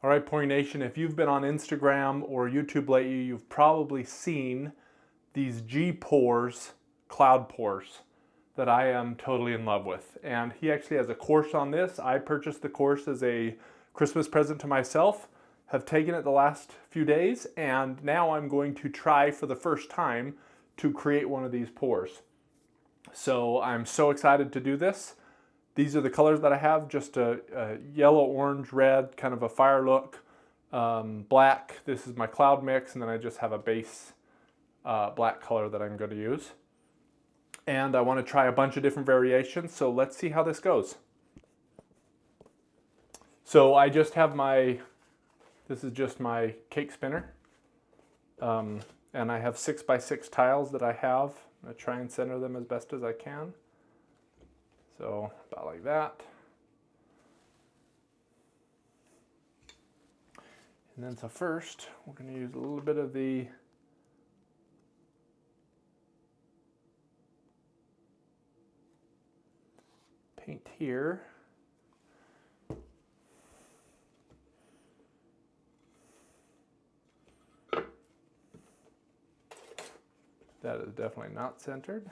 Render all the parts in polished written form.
All right, Pouring Nation, if you've been on Instagram or YouTube lately, you've probably seen these G pours, cloud pours, that I am totally in love with. And he actually has a course on this. I purchased the course as a Christmas present to myself, have taken it the last few days, and now I'm going to try for the first time to create one of these pours. So I'm so excited to do this. These are the colors that I have, just a yellow, orange, red, kind of a fire look, black. This is my cloud mix, and then I just have a base black color that I'm going to use. And I want to try a bunch of different variations, so let's see how this goes. So I just have this is just my cake spinner. And I have 6x6 tiles that I have. I'm going to try and center them as best as I can. So about like that. And then so first, we're going to use a little bit of the paint here. That is definitely not centered.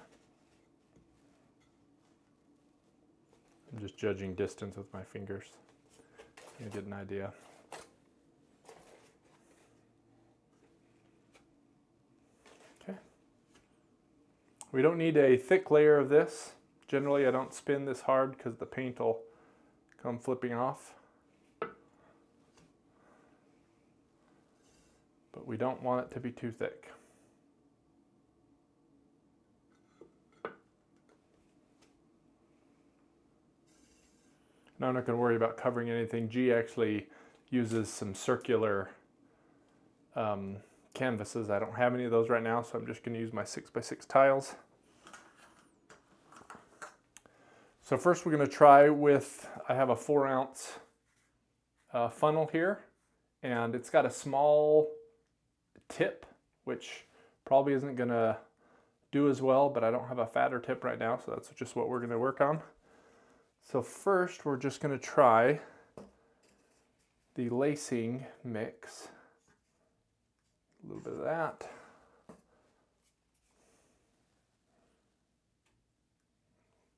I'm just judging distance with my fingers. You get an idea. Okay. We don't need a thick layer of this. Generally, I don't spin this hard because the paint will come flipping off. But we don't want it to be too thick. Now I'm not going to worry about covering anything. G actually uses some circular canvases. I don't have any of those right now, so I'm just going to use my 6x6 tiles. So first we're going to try with, I have a 4-ounce funnel here, and it's got a small tip, which probably isn't going to do as well, but I don't have a fatter tip right now, so that's just what we're going to work on. So first we're just going to try the lacing mix. A little bit of that.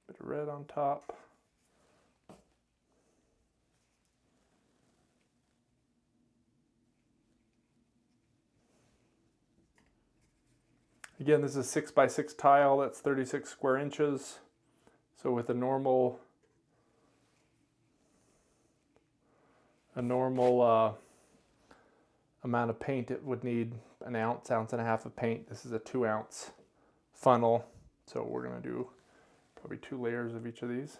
Bit of red on top. Again, this is a 6x6 tile, that's 36 square inches. So with a normal amount of paint, it would need an ounce, ounce and a half of paint. This is a 2-ounce funnel, so we're going to do probably 2 layers of each of these.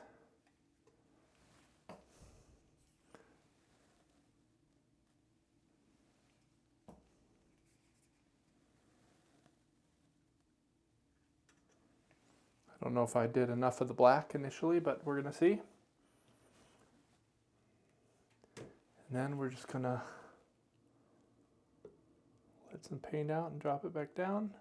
I don't know if I did enough of the black initially, but we're going to see. And then we're just going to let some paint out and drop it back down.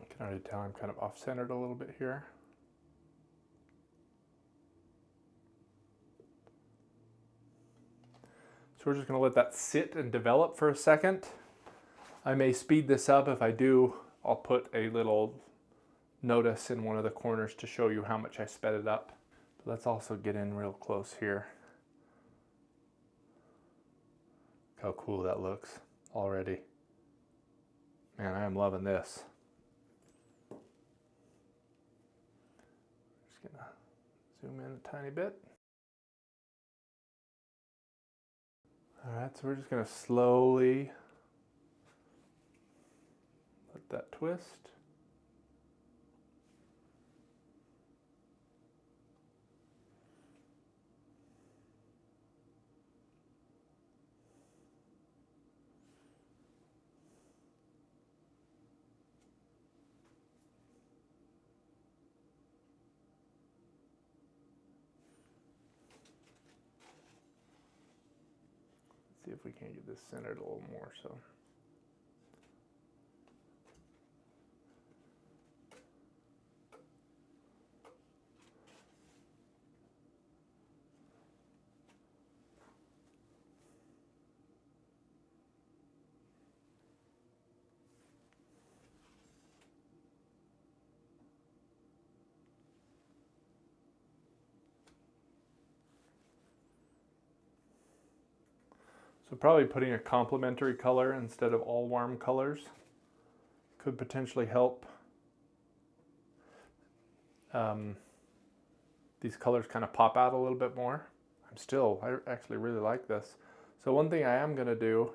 I can already tell I'm kind of off-centered a little bit here. So we're just going to let that sit and develop for a second. I may speed this up. If I do, I'll put a little notice in one of the corners to show you how much I sped it up. But let's also get in real close here. Look how cool that looks already. Man, I am loving this. Just gonna zoom in a tiny bit. All right, so we're just gonna slowly let that twist. see if we can't get this centered a little more. So. So probably putting a complementary color instead of all warm colors could potentially help these colors kind of pop out a little bit more. I actually really like this. So one thing I am going to do,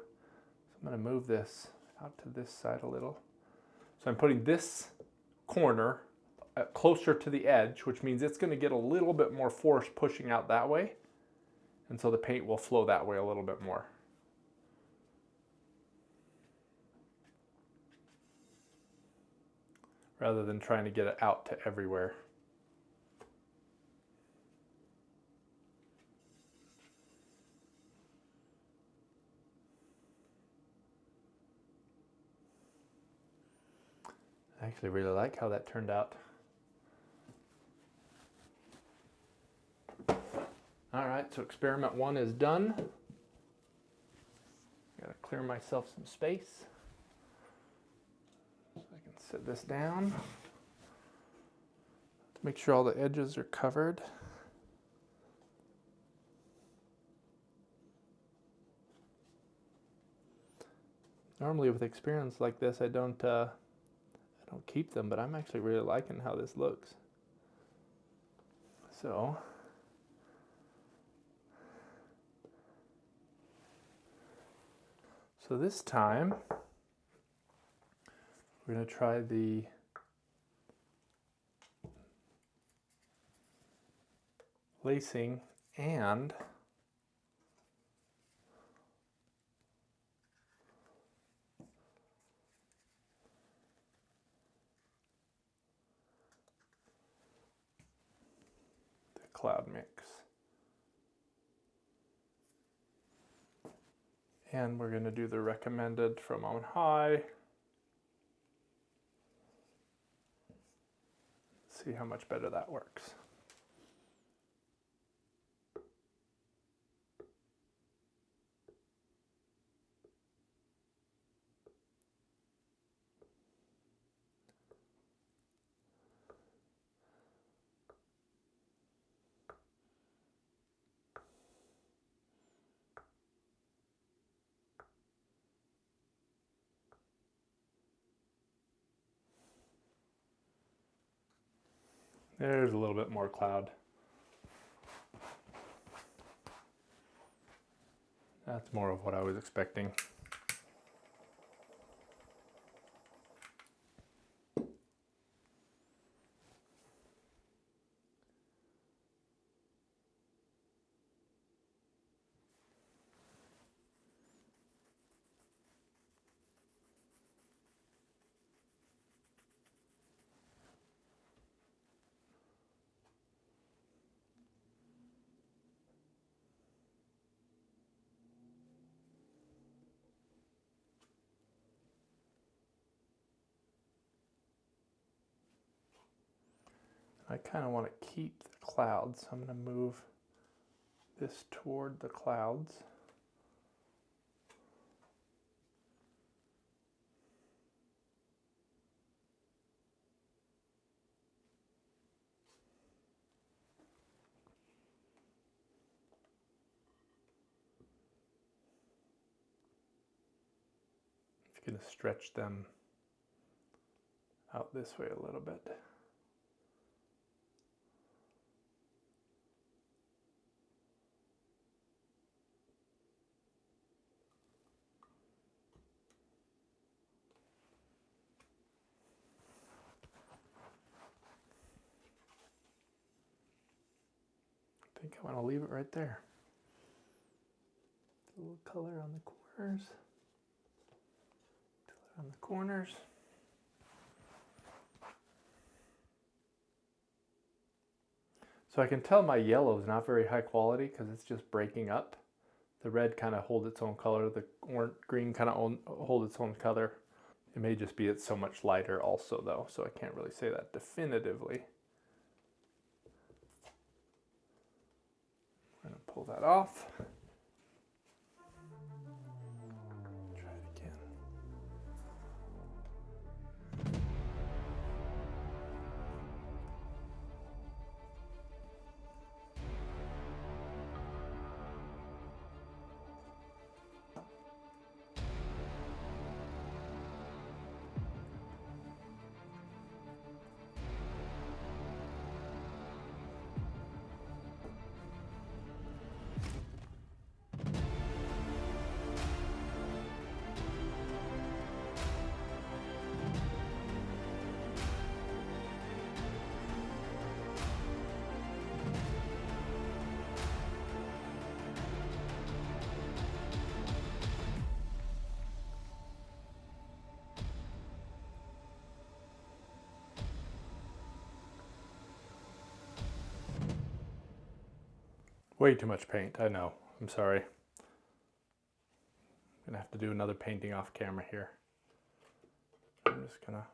I'm going to move this out to this side a little. So I'm putting this corner closer to the edge, which means it's going to get a little bit more force pushing out that way. And so the paint will flow that way a little bit more. Rather than trying to get it out to everywhere. I actually really like how that turned out. All right, so experiment 1 is done. Gotta clear myself some space. So I can set this down. Make sure all the edges are covered. Normally with experiments like this, I don't keep them, but I'm actually really liking how this looks. So this time we're going to try the lacing and the cloud mix. And we're going to do the recommended from on high. See how much better that works. There's a little bit more cloud. That's more of what I was expecting. I kind of want to keep the clouds, so I'm going to move this toward the clouds. Just going to stretch them out this way a little bit. I think I want to leave it right there. A little color on the corners. Color on the corners. So I can tell my yellow is not very high quality because it's just breaking up The red kind of hold its own color. The green kind of hold its own color. It may just be it's so much lighter also though, so I can't really say that definitively. I'm going to pull that off. Try it again. Way too much paint, I know. I'm sorry. I'm gonna have to do another painting off camera here. I'm just gonna...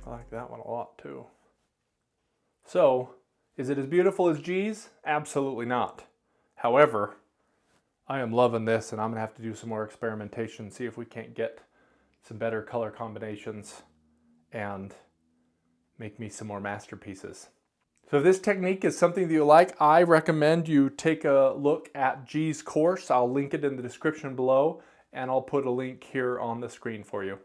I like that one a lot too. So, is it as beautiful as G's? Absolutely not. However, I am loving this and I'm gonna have to do some more experimentation, see if we can't get some better color combinations and make me some more masterpieces. So if this technique is something that you like, I recommend you take a look at G's course. I'll link it in the description below and I'll put a link here on the screen for you.